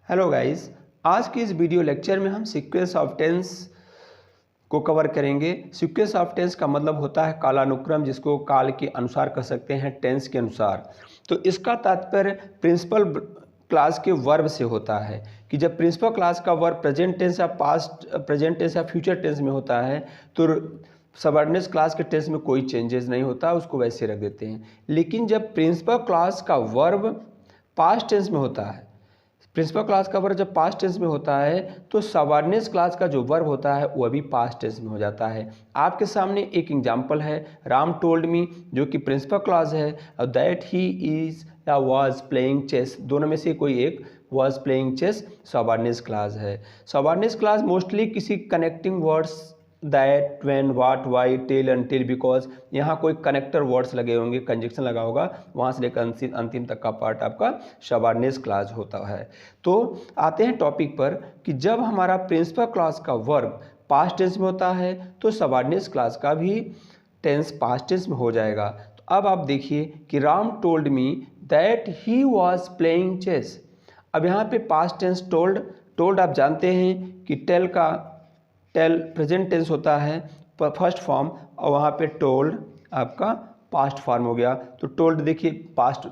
Hello guys, आज की इस वीडियो लेक्चर में हम सीक्वेंस ऑफ टेंस को कवर करेंगे। सीक्वेंस ऑफ टेंस का मतलब होता है कालानुक्रम, जिसको काल के अनुसार कह सकते हैं, टेंस के अनुसार। तो इसका तात्पर्य प्रिंसिपल क्लास के वर्ब से होता है कि जब प्रिंसिपल क्लास का वर्ब प्रेजेंट टेंस या पास्ट प्रेजेंट टेंस या फ्यूचर टेंस में होता है तो सबऑर्डिनेट क्लास के टेंस में कोई चेंजेस नहीं होता, उसको वैसे रख देते हैं। लेकिन जब प्रिंसिपल क्लास का वर्ब पास्ट टेंस में होता है, प्रिंसिपल क्लास का वर्ब जब पास्ट टेंस में होता है तो सबऑर्डिनेट क्लास का जो वर्ब होता है वह भी पास्ट टेंस में हो जाता है। आपके सामने एक एग्जांपल है, राम टोल्ड मी, जो कि प्रिंसिपल क्लास है, और दैट ही इज या वाज प्लेइंग चेस, दोनों में से कोई एक, was playing chess subordinate class है। सबऑर्डिनेट क्लास मोस्टली किसी connecting words that, when, what, why, till, until, because, यहाँ कोई कनेक्टर वर्ड्स लगे होंगे, कंजक्शन लगा होगा, वहाँ से लेकर अंतिम तक का पार्ट आपका सबऑर्डिनेट क्लास होता है। तो आते हैं टॉपिक पर कि जब हमारा प्रिंसिपल क्लास का वर्ब पास्ट टेंस में होता है तो सबऑर्डिनेट क्लास का भी टेंस पास्ट टेंस में हो जाएगा। तो अब आप देखिए कि Ram told me that he was playing chess. अब यहाँ पे पास्ट टेंस टोल्ड आप जानते हैं कि टेल प्रेजेंट टेंस होता है फर्स्ट फॉर्म, और वहाँ पे टोल्ड आपका पास्ट फॉर्म हो गया। तो टोल्ड देखिए पास्ट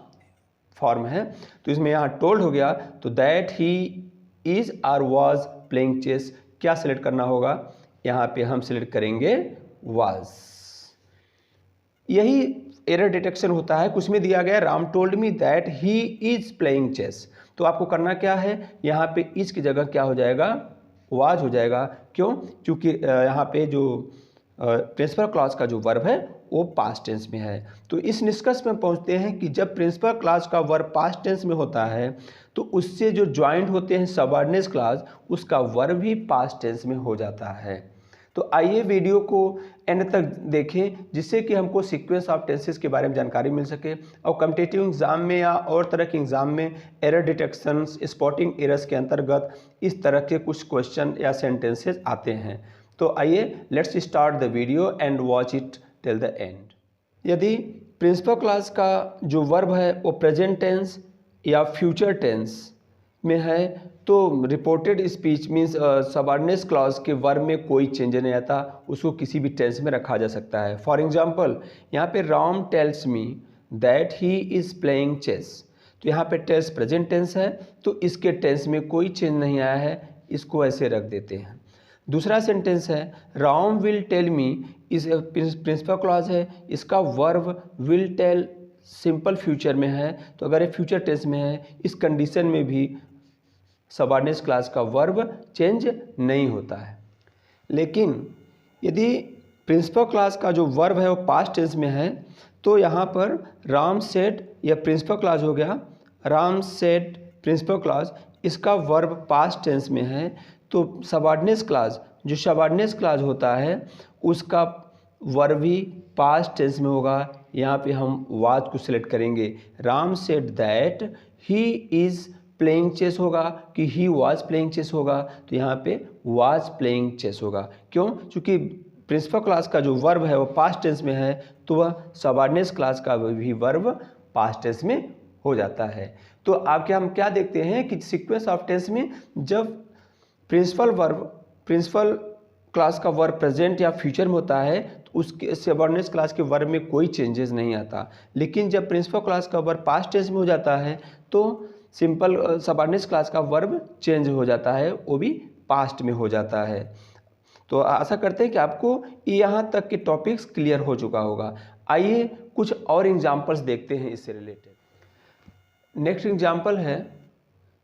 फॉर्म है, तो इसमें यहाँ टोल्ड हो गया। तो दैट ही इज और वाज प्लेइंग चेस, क्या सिलेक्ट करना होगा, यहाँ पे हम सिलेक्ट करेंगे वाज। यही एरर डिटेक्शन होता है। कुछ में दिया गया Ram told me that he is playing chess, तो आपको करना क्या है, यहाँ पे इज की जगह क्या हो जाएगा, वाज हो जाएगा। क्यों? क्योंकि यहाँ पे जो प्रिंसिपल क्लास का जो वर्ब है वो पास्ट टेंस में है। तो इस निष्कर्ष में पहुँचते हैं कि जब प्रिंसिपल क्लास का वर्ब पास्ट टेंस में होता है तो उससे जो ज्वाइंट होते हैं सबऑर्डिनेट क्लास, उसका वर्ब भी पास्ट टेंस में हो जाता है। तो आइए वीडियो को एंड तक देखें, जिससे कि हमको सीक्वेंस ऑफ टेंसेस के बारे में जानकारी मिल सके और कॉम्पिटिटिव एग्जाम में या और तरह के एग्जाम में एरर डिटेक्शन, स्पॉटिंग एरर्स के अंतर्गत इस तरह के कुछ क्वेश्चन या सेंटेंसेस आते हैं। तो आइए let's start the video and watch it till the end. यदि प्रिंसिपल क्लास का जो वर्ब है वो प्रेजेंट टेंस या फ्यूचर टेंस में है तो reported speech means subordinate clause के वर्ब में कोई चेंज नहीं आता, उसको किसी भी टेंस में रखा जा सकता है। फॉर एग्जांपल यहाँ पे Ram tells me that he is playing chess, तो यहाँ पे टेंस प्रेजेंट टेंस है तो इसके टेंस में कोई चेंज नहीं आया है, इसको ऐसे रख देते हैं। दूसरा सेंटेंस है राम विल टेल मी, इस प्रिंसिपल क्लॉज है, इसका verb will tell simple future में है, तो अगर ये फ्यूचर टेंस में है इस कंडीशन में भी सबऑर्डिनेट क्लास का वर्ब चेंज नहीं होता है। लेकिन यदि प्रिंसिपल क्लास का जो वर्ब है वो पास्ट टेंस में है तो यहाँ पर राम सेड, यह प्रिंसिपल क्लास हो गया, राम सेड प्रिंसिपल क्लास, इसका वर्ब पास्ट टेंस में है तो सबऑर्डिनेट क्लास, जो सबऑर्डिनेट क्लास होता है उसका वर्ब भी पास्ट टेंस में होगा। यहाँ पे हम वाज को सिलेक्ट करेंगे, Ram said that he is playing chess होगा कि ही वाज प्लेइंग चेस होगा, तो यहाँ पे वाज प्लेइंग चेस होगा। क्यों? क्योंकि प्रिंसिपल क्लास का जो वर्ब है वो पास्ट टेंस में है तो वह सबऑर्डिनेट क्लास का भी वर्ब पास्ट टेंस में हो जाता है। तो आपके हम क्या देखते हैं कि सीक्वेंस ऑफ टेंस में जब प्रिंसिपल क्लास का वर्ब प्रेजेंट या फ्यूचर में होता है तो उसके सबऑर्डिनेट क्लास के वर्ब में कोई चेंजेस नहीं आता। लेकिन जब प्रिंसिपल क्लास का वर्ब पास्ट टेंस में हो जाता है तो सिंपल सबऑर्डिनेट क्लास का वर्ब चेंज हो जाता है, वो भी पास्ट में हो जाता है। तो आशा करते हैं कि आपको यहाँ तक के टॉपिक्स क्लियर हो चुका होगा। आइए कुछ और एग्जांपल्स देखते हैं इससे रिलेटेड। नेक्स्ट एग्जांपल है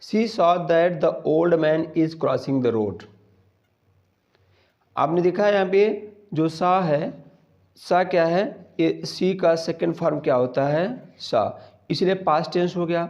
she saw that the old man is crossing the road. आपने देखा है यहाँ पे जो सा है, सा क्या है, ये सी का सेकेंड फॉर्म क्या होता है, सा, इसलिए पास्ट टेंस हो गया।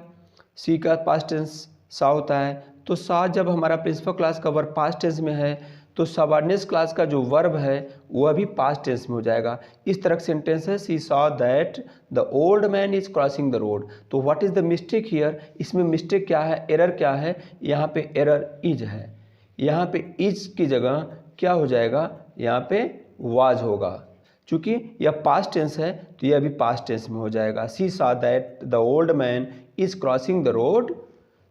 सी का पास्ट टेंस सा होता है, तो सा जब हमारा प्रिंसिपल क्लास का वर्ब पास्ट टेंस में है तो सबऑर्डिनेट क्लास का जो वर्ब है वह भी पास्ट टेंस में हो जाएगा। इस तरह का सेंटेंस है she saw that the old man is crossing the road. तो what is the mistake here, इसमें मिस्टेक क्या है, एरर क्या है, यहाँ पे एरर इज है, यहाँ पे इज की जगह क्या हो जाएगा, यहाँ पे वाज होगा। चूँकि यह पास्ट टेंस है तो यह भी पास्ट टेंस में हो जाएगा। She saw that the old man is crossing the road,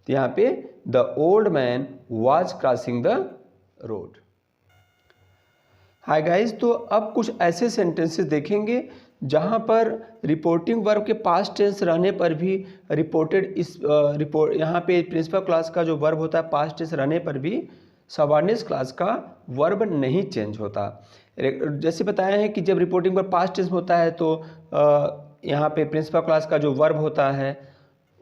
तो यहाँ पे the old man was crossing the road. Hi guys, तो अब कुछ ऐसे सेंटेंसेस देखेंगे जहाँ पर रिपोर्टिंग वर्ब के पास्ट टेंस रहने पर भी रिपोर्टेड इस रिपोर्ट यहाँ पे प्रिंसिपल क्लास का जो वर्ब होता है पास्ट टेंस रहने पर भी सबऑर्डिनेट क्लास का वर्ब नहीं चेंज होता। जैसे बताया है कि जब रिपोर्टिंग वर्ब पास्ट टेंस होता है तो यहाँ पे प्रिंसिपल क्लास का जो वर्ब होता है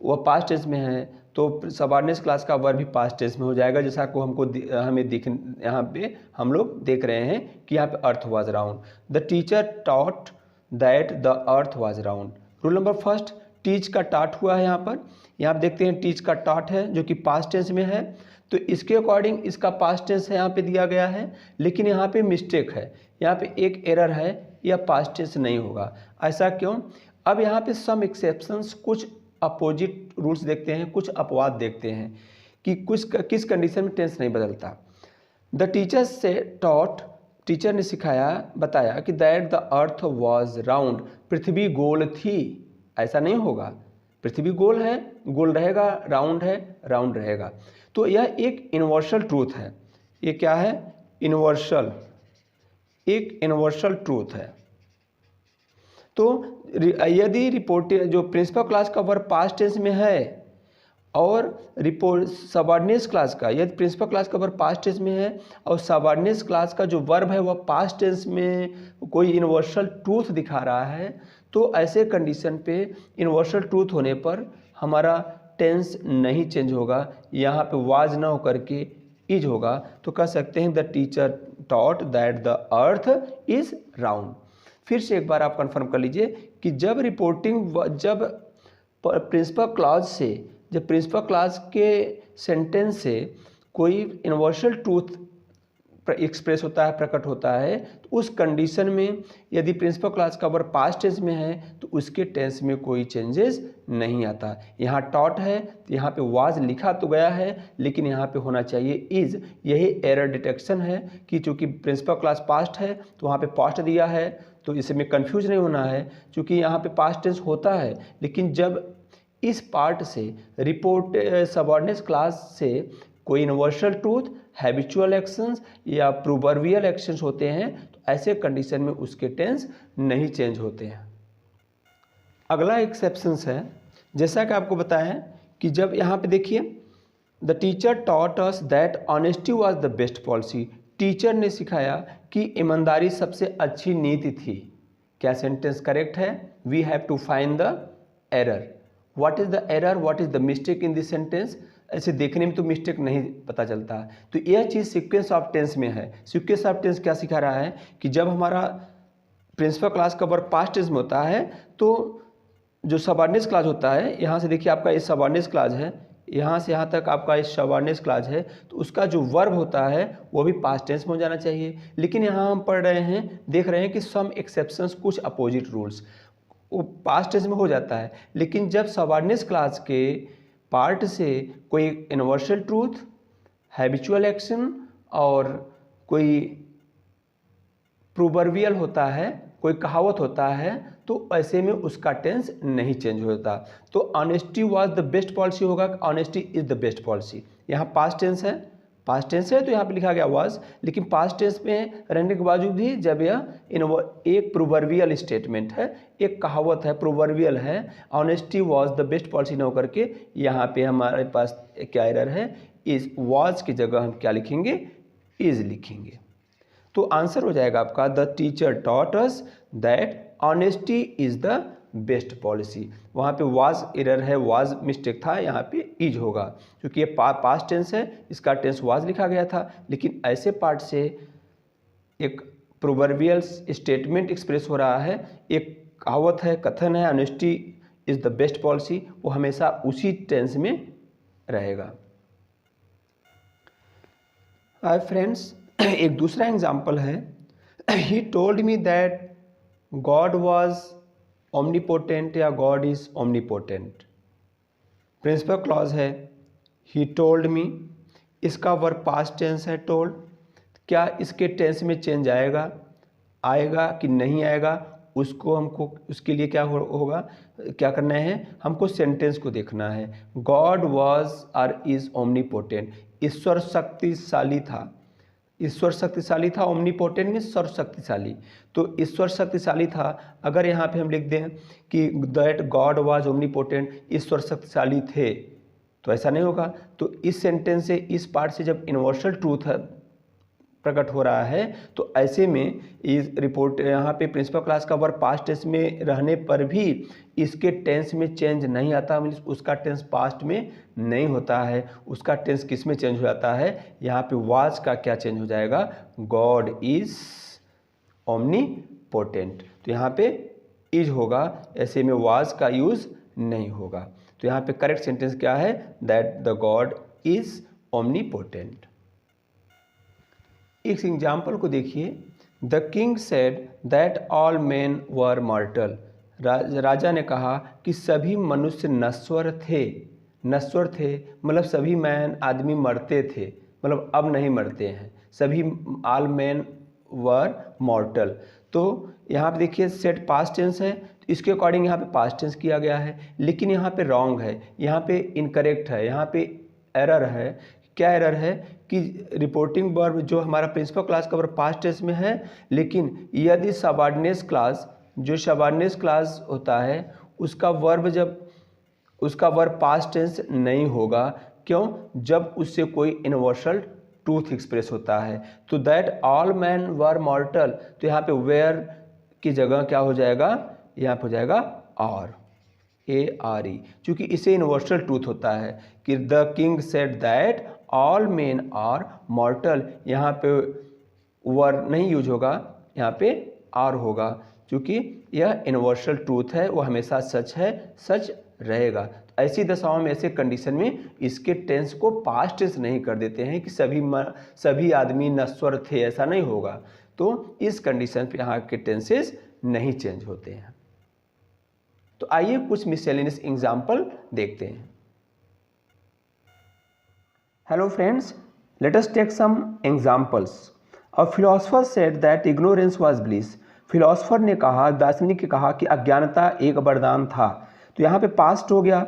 वह पास्ट टेंस में है, तो सबऑर्डिनेट क्लास का वर्ब भी पास्ट टेंस में हो जाएगा, जैसा को हमें दिख यहाँ पे हम लोग देख रहे हैं कि यहाँ पे अर्थ was round. The teacher taught that the earth was round. Rule number first, teach का टॉट हुआ है यहाँ पर। यहाँ आप देखते हैं टीच का टॉट है जो कि पास्ट टेंस में है, तो इसके अकॉर्डिंग इसका पास्ट टेंस है यहाँ पे दिया गया है, लेकिन यहाँ पे मिस्टेक है, यहाँ पे एक एरर है, यह पास्ट टेंस नहीं होगा। ऐसा क्यों? अब यहाँ पे सम एक्सेप्शंस, कुछ अपोजिट रूल्स देखते हैं, कुछ अपवाद देखते हैं कि किस कंडीशन में टेंस नहीं बदलता। द टीचर से टॉट, टीचर ने सिखाया, बताया कि that the earth was round, पृथ्वी गोल थी। ऐसा नहीं होगा, पृथ्वी गोल है, गोल रहेगा, राउंड है, राउंड रहेगा। तो यह एक यूनिवर्सल ट्रूथ है। ये क्या है? यूनिवर्सल, एक यूनिवर्सल ट्रूथ है। तो यदि रिपोर्ट जो प्रिंसिपल क्लास का वर्ब पास्ट टेंस में है और रिपोर्ट सबऑर्डिनेट क्लास का, यदि प्रिंसिपल क्लास का वर्ब पास्ट टेंस में है और सबऑर्डिनेट क्लास का जो वर्ब है वह पास्ट टेंस में कोई यूनिवर्सल ट्रूथ दिखा रहा है, तो ऐसे कंडीशन पे यूनिवर्सल ट्रूथ होने पर हमारा टेंस नहीं चेंज होगा, यहाँ पे वाज ना होकर के इज होगा। तो कह सकते हैं the teacher taught that the earth is round. फिर से एक बार आप कंफर्म कर लीजिए कि जब प्रिंसिपल क्लॉज से, जब प्रिंसिपल क्लॉज के सेंटेंस से कोई यूनिवर्सल ट्रूथ एक्सप्रेस होता है, प्रकट होता है, तो उस कंडीशन में यदि प्रिंसिपल क्लॉज का वर्ब पास्ट टेंस में है तो उसके टेंस में कोई चेंजेस नहीं आता। यहाँ टॉट है तो यहाँ पे वाज लिखा तो गया है, लेकिन यहाँ पे होना चाहिए इज। यही एरर डिटेक्शन है कि चूँकि प्रिंसिपल क्लॉज पास्ट है तो वहाँ पे पास्ट दिया है, तो इसमें कंफ्यूज नहीं होना है, क्योंकि यहाँ पे पास्ट टेंस होता है, लेकिन जब इस पार्ट से रिपोर्ट सबऑर्डिनेट क्लास से कोई यूनिवर्सल ट्रूथ, हैबिचुअल एक्शंस या प्रोवर्बियल एक्शंस होते हैं, तो ऐसे कंडीशन में उसके टेंस नहीं चेंज होते हैं। अगला एक्सेप्शंस है, जैसा कि आपको बताया कि जब यहाँ पे देखिए the teacher taught us that honesty was the best policy. Teacher ने सिखाया कि ईमानदारी सबसे अच्छी नीति थी। क्या सेंटेंस करेक्ट है? We have to find the error. What is the error, what is the mistake in this sentence? ऐसे देखने में तो मिस्टेक नहीं पता चलता, तो यह चीज़ सीक्वेंस ऑफ टेंस में है। सीक्वेंस ऑफ टेंस क्या सिखा रहा है कि जब हमारा प्रिंसिपल क्लास का वर्ब पास्ट टेंस में होता है तो जो सबऑर्डिनेट क्लास होता है, यहाँ से देखिए आपका ये सबऑर्डिनेट क्लास है, यहाँ से यहाँ तक आपका इस सबऑर्डिनेट क्लास है, तो उसका जो वर्ब होता है वो भी पास्ट टेंस में हो जाना चाहिए। लेकिन यहाँ हम पढ़ रहे हैं, देख रहे हैं कि सम एक्सेप्शंस, कुछ अपोजिट रूल्स, वो पास्ट टेंस में हो जाता है। लेकिन जब सबऑर्डिनेट क्लास के पार्ट से कोई यूनिवर्सल ट्रूथ, हैबिचुअल एक्शन और कोई प्रोवर्बियल होता है, कोई कहावत होता है, तो ऐसे में उसका टेंस नहीं चेंज होता। तो honesty was the best policy होगा, honesty is the best policy. यहाँ पास्ट टेंस है, पास्ट टेंस है तो यहाँ पे लिखा गया वाज, लेकिन पास्ट टेंस में रहने के बावजूद भी जब यह एक प्रोवर्बियल स्टेटमेंट है, एक कहावत है, प्रोवर्बियल है, honesty was the best policy न होकर के यहाँ पे हमारे पास क्या एरर है, इज। वाज की जगह हम क्या लिखेंगे? इज लिखेंगे। तो आंसर हो जाएगा आपका the teacher taught us that honesty is the best policy. वहाँ पे वाज एरर है, वाज मिस्टेक था, यहाँ पे इज होगा क्योंकि ये पास्ट टेंस है, इसका टेंस वाज लिखा गया था। लेकिन ऐसे पार्ट से एक प्रोवर्बियल स्टेटमेंट एक्सप्रेस हो रहा है, एक कहावत है, कथन है, honesty is the best policy, वो हमेशा उसी टेंस में रहेगा। हाय फ्रेंड्स, एक दूसरा एग्जाम्पल है, he told me that God was omnipotent या God is omnipotent. Principal clause है ही टोल्ड मी, इसका वर्ब पास्ट टेंस है टोल्ड। क्या इसके टेंस में चेंज आएगा कि नहीं आएगा? उसको हमको उसके लिए क्या होगा, क्या करना है, हमको सेंटेंस को देखना है। गॉड वॉज और इज ओमनीपोटेंट, ईश्वर शक्तिशाली था। ईश्वर शक्तिशाली था, ओमनीपोटेंट में सर्वशक्तिशाली। तो ईश्वर शक्तिशाली था, अगर यहाँ पे हम लिख दें कि दैट गॉड वाज ओमनीपोटेंट, ईश्वर शक्तिशाली थे, तो ऐसा नहीं होगा। तो इस सेंटेंस से, इस पार्ट से जब यूनिवर्सल ट्रूथ प्रकट हो रहा है, तो ऐसे में इस रिपोर्ट यहाँ पे प्रिंसिपल क्लास का वर्ब पास्ट टेंस में रहने पर भी इसके टेंस में चेंज नहीं आता, मीन्स उसका टेंस पास्ट में नहीं होता है। उसका टेंस किस में चेंज हो जाता है, यहाँ पे वाज का क्या चेंज हो जाएगा, गॉड इज ओमनीपोटेंट। तो यहाँ पे इज होगा, ऐसे में वाज का यूज नहीं होगा। तो यहाँ पे करेक्ट सेंटेंस क्या है, that the God is omnipotent. इस एग्जाम्पल को देखिए। The king said that all men were mortal, राजा ने कहा कि सभी मनुष्य नश्वर थे। नश्वर थे मतलब सभी मैन आदमी मरते थे, मतलब अब नहीं मरते हैं। सभी ऑल मैन वर मॉर्टल। तो यहाँ पे देखिए सेट पास्ट टेंस है, तो इसके अकॉर्डिंग यहाँ पे पास्ट टेंस किया गया है, लेकिन यहाँ पे रॉन्ग है, यहाँ पे इनकरेक्ट है, यहाँ पे एरर है। क्या एरर है कि रिपोर्टिंग वर्ब जो हमारा प्रिंसिपल क्लास का वर्ब पास्ट टेंस में है, लेकिन यदि सबऑर्डिनेट क्लास, जो सबऑर्डिनेट क्लास होता है उसका वर्ब पास्ट टेंस नहीं होगा। क्यों, जब उससे कोई यूनिवर्सल ट्रूथ एक्सप्रेस होता है। तो दैट ऑल मैन वर मॉर्टल, तो यहाँ पे वेयर की जगह क्या हो जाएगा, यहाँ पे हो जाएगा आर, ARE, क्योंकि इसे यूनिवर्सल ट्रूथ होता है कि the king said that all men are mortal. यहाँ पे वर नहीं यूज होगा, यहाँ पे आर होगा, क्योंकि यह यूनिवर्सल ट्रूथ है, वो हमेशा सच है, सच रहेगा। तो ऐसी दशाओं में, ऐसे कंडीशन में इसके टेंस को पास्ट टेंस नहीं कर देते हैं कि सभी आदमी नश्वर थे, ऐसा नहीं होगा। तो इस कंडीशन पे यहाँ के टेंसेस नहीं चेंज होते हैं। तो आइए कुछ मिसलेनियस एग्जाम्पल देखते हैं। Hello friends, let us take some examples. A philosopher said that ignorance was bliss. Philosopher ने कहा, दार्शनिक ने कहा कि अज्ञानता एक वरदान था। तो यहाँ पे पास्ट हो गया,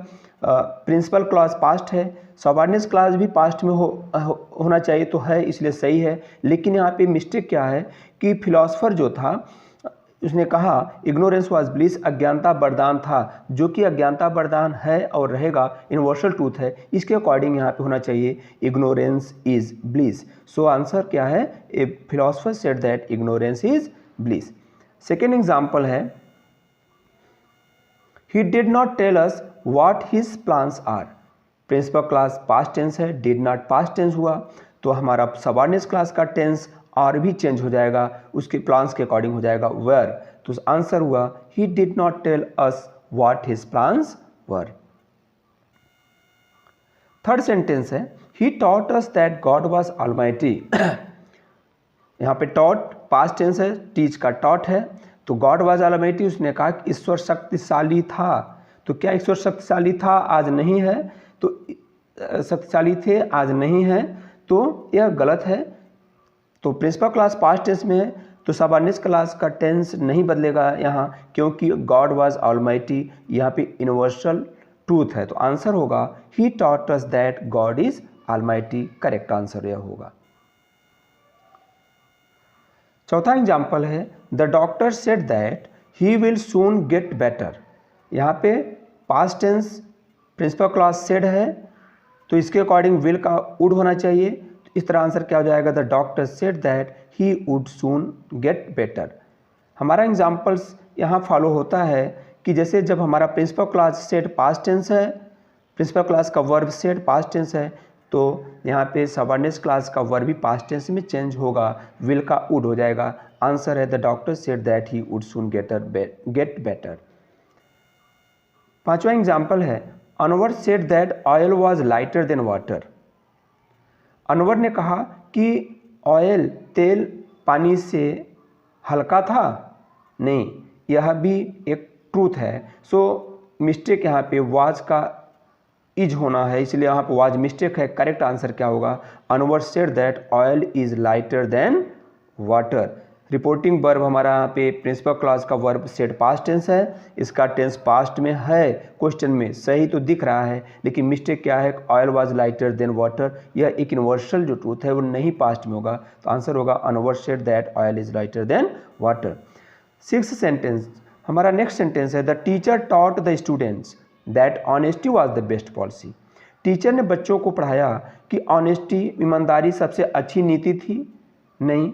प्रिंसिपल क्लॉज पास्ट है, सबऑर्डिनेट क्लॉज भी पास्ट में होना चाहिए, तो है, इसलिए सही है। लेकिन यहाँ पे मिस्टेक क्या है कि फिलोसोफर जो था उसने कहा इग्नोरेंस वाज ब्लिस, अज्ञानता वरदान था, जो कि अज्ञानता वरदान है और रहेगा, यूनिवर्सल ट्रूथ है। इसके अकॉर्डिंग यहाँ पे होना चाहिए ignorance is bliss. So answer क्या है, a philosopher said that ignorance is bliss. Second example है, he did not tell us what his plans are. Principal clause past tense है, डिड नॉट पास्ट टेंस हुआ, तो हमारा subordinate class का tense और भी चेंज हो जाएगा, उसके प्लान्स के अकॉर्डिंग हो जाएगा वेयर। तो आंसर हुआ he did not tell us what his plans were. Third sentence है, he taught us that God was almighty. यहाँ पे टॉट पास्ट टेंस है, टीच का टॉट है, तो गॉड वाज ऑलमाइटी, उसने कहा कि ईश्वर शक्तिशाली था। तो क्या ईश्वर शक्तिशाली था, आज नहीं है, तो शक्तिशाली थे, आज नहीं है, तो यह गलत है। तो प्रिंसिपल क्लास पास्ट टेंस में है, तो सबऑर्डिनेट क्लास का टेंस नहीं बदलेगा यहाँ, क्योंकि गॉड वाज ऑलमाइटी यहाँ पे यूनिवर्सल ट्रूथ है। तो आंसर होगा he taught us that God is almighty, correct answer यह होगा। चौथा एग्जाम्पल है, the doctor said that he will soon get better. यहाँ पे past tense principal class said है, तो इसके अकॉर्डिंग विल का वुड होना चाहिए। इस तरह आंसर क्या हो जाएगा, the doctor said that he would soon get better. हमारा एग्जाम्पल्स यहाँ फॉलो होता है कि जैसे जब हमारा principal class said past tense है, प्रिंसिपल क्लास का वर्ब सेड पास्ट टेंस है, तो यहाँ पे सबऑर्डिनेट क्लास का वर्ब भी पास्ट टेंस में चेंज होगा, विल का वुड हो जाएगा। आंसर है the doctor said that he would soon get better. पांचवा एग्जाम्पल है, Anwar said that oil was lighter than water. Anwar ने कहा कि ऑयल, तेल पानी से हल्का था, नहीं, यह भी एक ट्रूथ है। सो मिस्टेक यहाँ पे वाज का इज होना है, इसलिए यहाँ पे वाज मिस्टेक है। करेक्ट आंसर क्या होगा, Anwar said that oil is lighter than water. Reporting verb हमारा यहाँ पे प्रिंसिपल क्लॉज का वर्ब सेड पास्ट टेंस है, इसका टेंस पास्ट में है, क्वेश्चन में सही तो दिख रहा है, लेकिन मिस्टेक क्या है, oil was lighter than water, यह एक यूनिवर्सल जो ट्रूथ है वो नहीं पास्ट में होगा, तो आंसर होगा Anwar said that oil is lighter than water. 6th sentence, हमारा नेक्स्ट सेंटेंस है the teacher taught the students that honesty was the best policy. Teacher ने बच्चों को पढ़ाया कि ऑनेस्टी ईमानदारी सबसे अच्छी नीति थी, नहीं,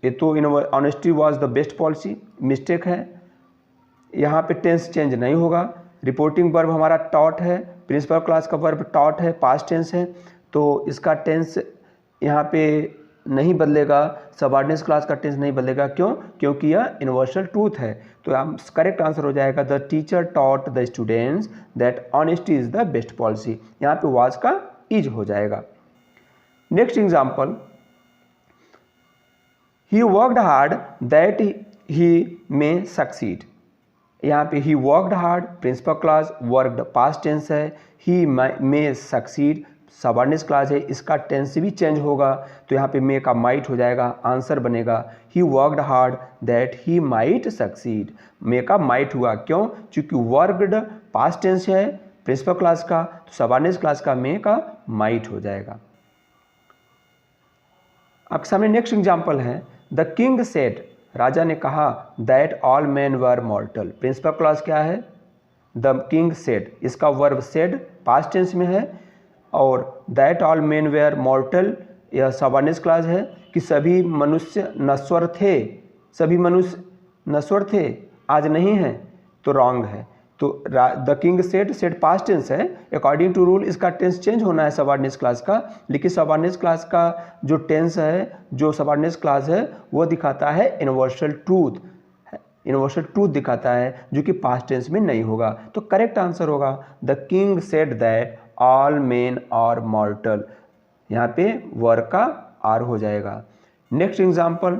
ये तो honesty was the best policy, mistake है, यहाँ पे टेंस चेंज नहीं होगा। रिपोर्टिंग वर्ब हमारा टॉट है, प्रिंसिपल क्लास का वर्ब टॉट है, पास्ट टेंस है, तो इसका टेंस यहाँ पे नहीं बदलेगा, सबऑर्डिनेट क्लास का टेंस नहीं बदलेगा, क्यों, क्योंकि यह यूनिवर्सल ट्रूथ है। तो करेक्ट आंसर हो जाएगा the teacher taught the students that honesty is the best policy, यहाँ पे वाज का इज हो जाएगा। Next example, he worked hard that he may succeed. यहाँ पे he worked hard principal class, worked past tense है, he may succeed subordinate class है, इसका टेंस भी चेंज होगा, तो यहाँ पे मे का माइट हो जाएगा, आंसर बनेगा he worked hard that he might succeed, may का माइट हुआ, क्यों, क्योंकि वर्कड पास्ट टेंस है प्रिंसिपल क्लास का, तो सबऑर्डिनेट क्लास का मे का माइट हो जाएगा। आपके सामने नेक्स्ट एग्जाम्पल है द किंग सेड, राजा ने कहा that all man were mortal, principal class क्या है, द किंग सेड, इसका वर्ब सेड पास्ट टेंस में है, और that all men were mortal यह सबऑर्डिनेट क्लास है कि सभी मनुष्य नश्वर थे, सभी मनुष्य नश्वर थे, आज नहीं है, तो रॉन्ग है। तो the king said past tense है, अकॉर्डिंग टू रूल इसका टेंस चेंज होना है सबऑर्डिनेट क्लास का, लेकिन सबऑर्डिनेट क्लास का जो टेंस है, जो सबऑर्डिनेट क्लास है वो दिखाता है यूनिवर्सल ट्रूथ, यूनिवर्सल ट्रूथ दिखाता है, जो कि पास्ट टेंस में नहीं होगा, तो करेक्ट आंसर होगा the king said that all men are mortal, यहाँ पे वर्ब का आर हो जाएगा। Next example,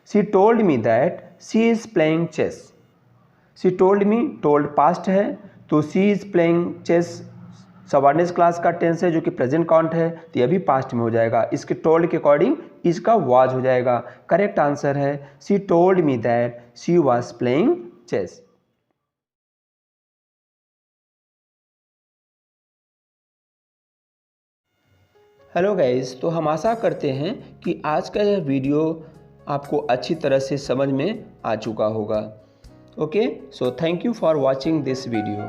she told me that she is playing chess, she told me, told past है, तो she is playing chess subordinate class का tense है जो कि प्रेजेंट काउंट है, तो यह भी पास्ट में हो जाएगा, इसके टोल्ड के अकॉर्डिंग इसका वाज हो जाएगा। करेक्ट आंसर है she told me that she was playing chess. Hello guys, तो हम आशा करते हैं कि आज का यह वीडियो आपको अच्छी तरह से समझ में आ चुका होगा। Okay, so thank you for watching this video.